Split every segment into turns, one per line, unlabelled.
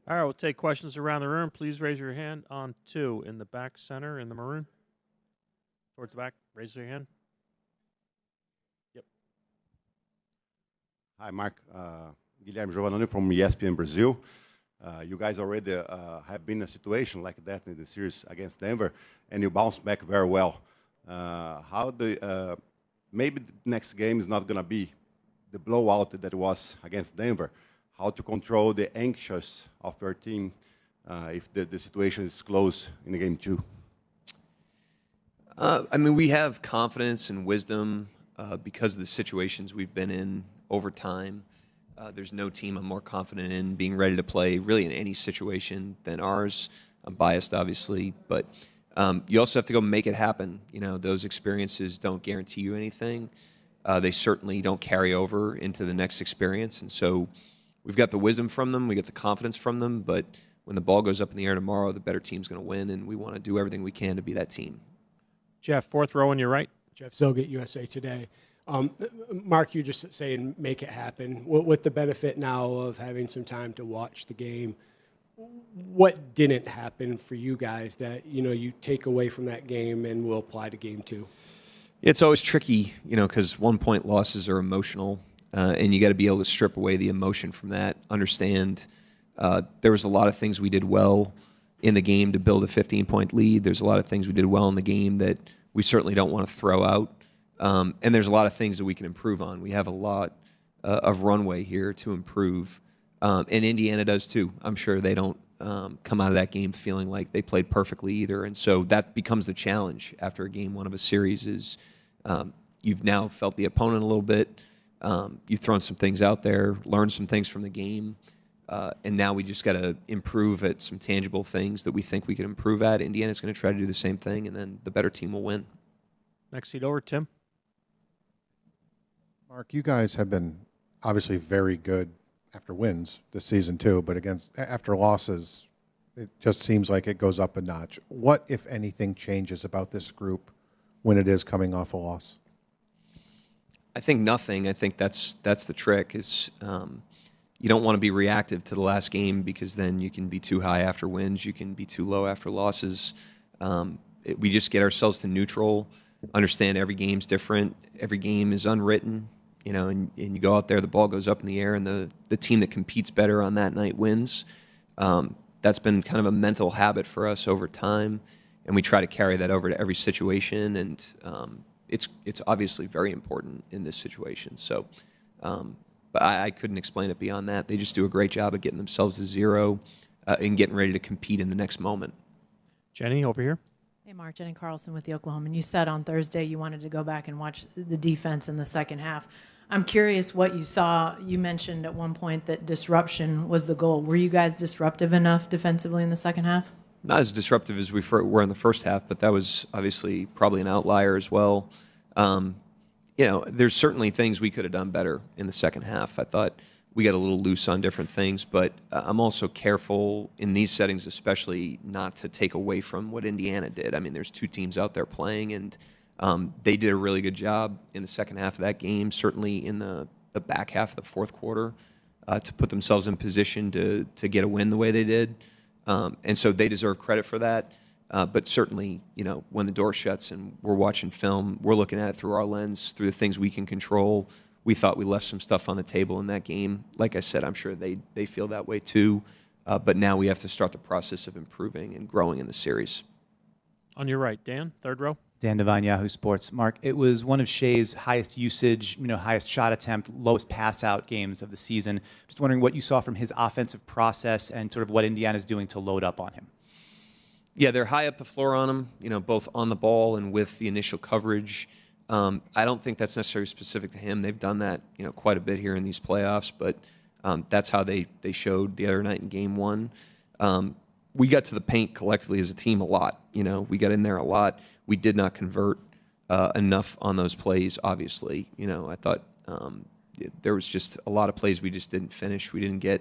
All right, we'll take questions around the room. Please raise your hand on 2 in the back center in the maroon. Towards the back, raise your hand. Yep.
Hi, Mark. Guilherme Giovannoni from ESPN Brazil. You guys already have been in a situation like that in the series against Denver, and you bounced back very well. Maybe the next game is not going to be the blowout that it was against Denver. How to control the anxious of your team if the situation is close in the game 2?
We have confidence and wisdom because of the situations we've been in over time. There's no team I'm more confident in being ready to play really in any situation than ours. I'm biased, obviously, but you also have to go make it happen. Those experiences don't guarantee you anything. They certainly don't carry over into the next experience, and so we've got the wisdom from them, we get the confidence from them, but when the ball goes up in the air tomorrow, the better team's going to win, and we want to do everything we can to be that team.
Jeff, 4th row on your right.
Jeff Zilgett, USA Today. Mark, you're just saying make it happen. With the benefit now of having some time to watch the game, what didn't happen for you guys that you take away from that game and will apply to game 2?
It's always tricky, because 1-point losses are emotional, and you got to be able to strip away the emotion from that. Understand there was a lot of things we did well in the game to build a 15-point lead. There's a lot of things we did well in the game that we certainly don't want to throw out. And there's a lot of things that we can improve on. We have a lot of runway here to improve. And Indiana does too. I'm sure they don't come out of that game feeling like they played perfectly either. And so that becomes the challenge after a game 1 of a series is you've now felt the opponent a little bit. You've thrown some things out there, learned some things from the game. And now we just got to improve at some tangible things that we think we can improve at. Indiana's going to try to do the same thing, and then the better team will win.
Next seat over, Tim.
Mark, you guys have been obviously very good after wins this season too, but after losses, it just seems like it goes up a notch. What, if anything, changes about this group when it is coming off a loss?
I think nothing. I think that's the trick is you don't want to be reactive to the last game because then you can be too high after wins. You can be too low after losses. We just get ourselves to neutral, understand every game's different. Every game is unwritten, and you go out there, the ball goes up in the air, and the team that competes better on that night wins. That's been kind of a mental habit for us over time, and we try to carry that over to every situation, and it's obviously very important in this situation. So, but I couldn't explain it beyond that. They just do a great job of getting themselves to zero and getting ready to compete in the next moment.
Jenny, over here.
Hey, Mark, Jenny Carlson with the Oklahoman. You said on Thursday you wanted to go back and watch the defense in the second half. I'm curious what you saw. You mentioned at one point that disruption was the goal. Were you guys disruptive enough defensively in the second half?
Not as disruptive as we were in the first half, but that was obviously probably an outlier as well. There's certainly things we could have done better in the second half. I thought we got a little loose on different things, but I'm also careful in these settings, especially not to take away from what Indiana did. I mean, there's 2 teams out there playing, and they did a really good job in the second half of that game, certainly in the back half of the fourth quarter, to put themselves in position to get a win the way they did. And so they deserve credit for that. But certainly, when the door shuts and we're watching film, we're looking at it through our lens, through the things we can control. We thought we left some stuff on the table in that game. Like I said, I'm sure they feel that way too. But now we have to start the process of improving and growing in the series.
On your right, Dan, 3rd row.
Dan Devine, Yahoo Sports. Mark, it was one of Shea's highest usage, highest shot attempt, lowest pass out games of the season. Just wondering what you saw from his offensive process and sort of what Indiana's doing to load up on him.
Yeah, they're high up the floor on him, both on the ball and with the initial coverage. I don't think that's necessarily specific to him. They've done that, quite a bit here in these playoffs, but that's how they showed the other night in game 1. We got to the paint collectively as a team a lot. We got in there a lot. We did not convert enough on those plays, obviously. I thought there was just a lot of plays we just didn't finish. We didn't get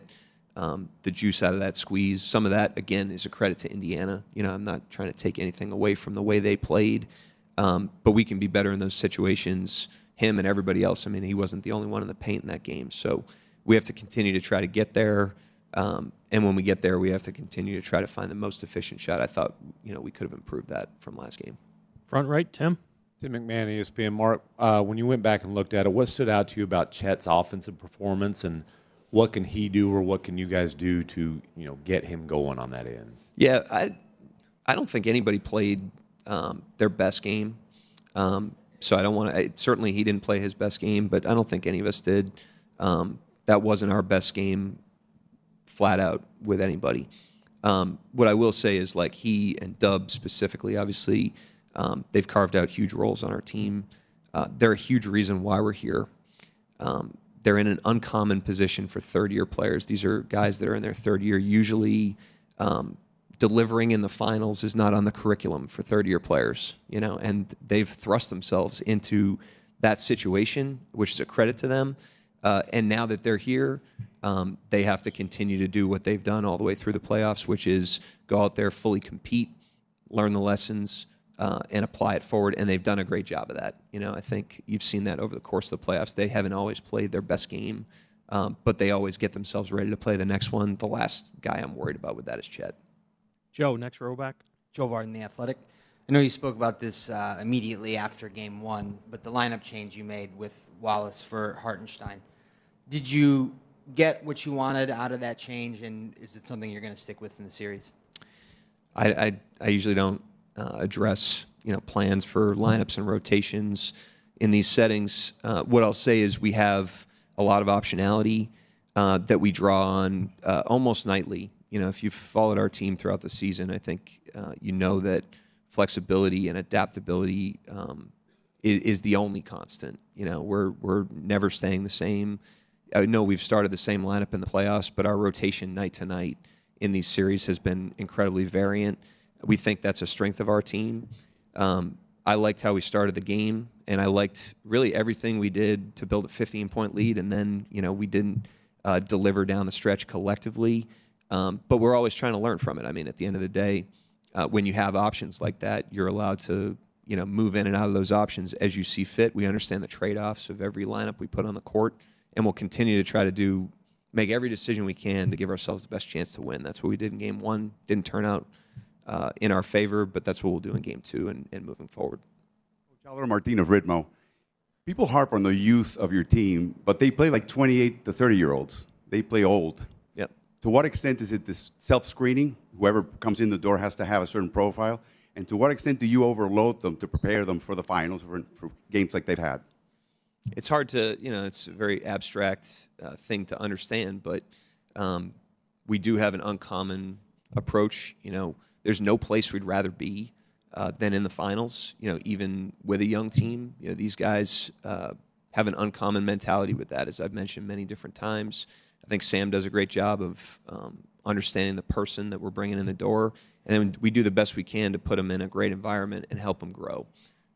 the juice out of that squeeze. Some of that, again, is a credit to Indiana. I'm not trying to take anything away from the way they played, but we can be better in those situations, him and everybody else. I mean, he wasn't the only one in the paint in that game. So we have to continue to try to get there. And when we get there, we have to continue to try to find the most efficient shot. I thought, we could have improved that from last game.
Front right, Tim.
Tim McMahon, ESPN. Mark, when you went back and looked at it, what stood out to you about Chet's offensive performance, and what can he do, or what can you guys do to get him going on that end?
Yeah, I don't think anybody played their best game. So I don't want to. Certainly, he didn't play his best game, but I don't think any of us did. That wasn't our best game, flat out, with anybody. What I will say is, like, he and Dub specifically, obviously, they've carved out huge roles on our team. They're a huge reason why we're here. They're in an uncommon position for third-year players. These are guys that are in their third year. Usually, delivering in the finals is not on the curriculum for third-year players, and they've thrust themselves into that situation, which is a credit to them. And now that they're here, they have to continue to do what they've done all the way through the playoffs, which is go out there, fully compete, learn the lessons, and apply it forward. And they've done a great job of that. I think you've seen that over the course of the playoffs. They haven't always played their best game, but they always get themselves ready to play the next one. The last guy I'm worried about with that is Chet.
Joe, next row back.
Joe Varden, The Athletic. I know you spoke about this immediately after Game 1, but the lineup change you made with Wallace for Hartenstein. Did you get what you wanted out of that change, and is it something you're going to stick with in the series?
I usually don't address plans for lineups and rotations in these settings. What I'll say is we have a lot of optionality that we draw on almost nightly. If you've followed our team throughout the season, I think that flexibility and adaptability is the only constant. We're never staying the same. I know we've started the same lineup in the playoffs, but our rotation night to night in these series has been incredibly variant. We think that's a strength of our team. I liked how we started the game, and I liked really everything we did to build a 15-point lead, and then we didn't deliver down the stretch collectively. But we're always trying to learn from it. I mean, at the end of the day, when you have options like that, you're allowed to move in and out of those options as you see fit. We understand the trade-offs of every lineup we put on the court, and we'll continue to try to make every decision we can to give ourselves the best chance to win. That's what we did in Game 1. Didn't turn out in our favor, but that's what we'll do in Game 2 and moving forward.
Coach Albert Martin of Ritmo. People harp on the youth of your team, but they play like 28 to 30-year-olds. They play old.
Yep.
To what extent is it this self-screening? Whoever comes in the door has to have a certain profile. And to what extent do you overload them to prepare them for the finals, for games like they've had?
It's hard to, it's a very abstract thing to understand, but we do have an uncommon approach. There's no place we'd rather be than in the finals. Even with a young team, these guys have an uncommon mentality with that, as I've mentioned many different times. I think Sam does a great job of understanding the person that we're bringing in the door, and then we do the best we can to put them in a great environment and help them grow.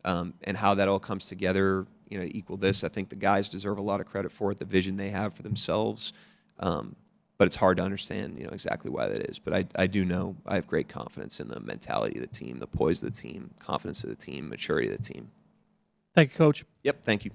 And how that all comes together, to equal this, I think the guys deserve a lot of credit for it, the vision they have for themselves. But it's hard to understand, exactly why that is. But I do know I have great confidence in the mentality of the team, the poise of the team, confidence of the team, maturity of the team.
Thank you, Coach.
Yep, thank you.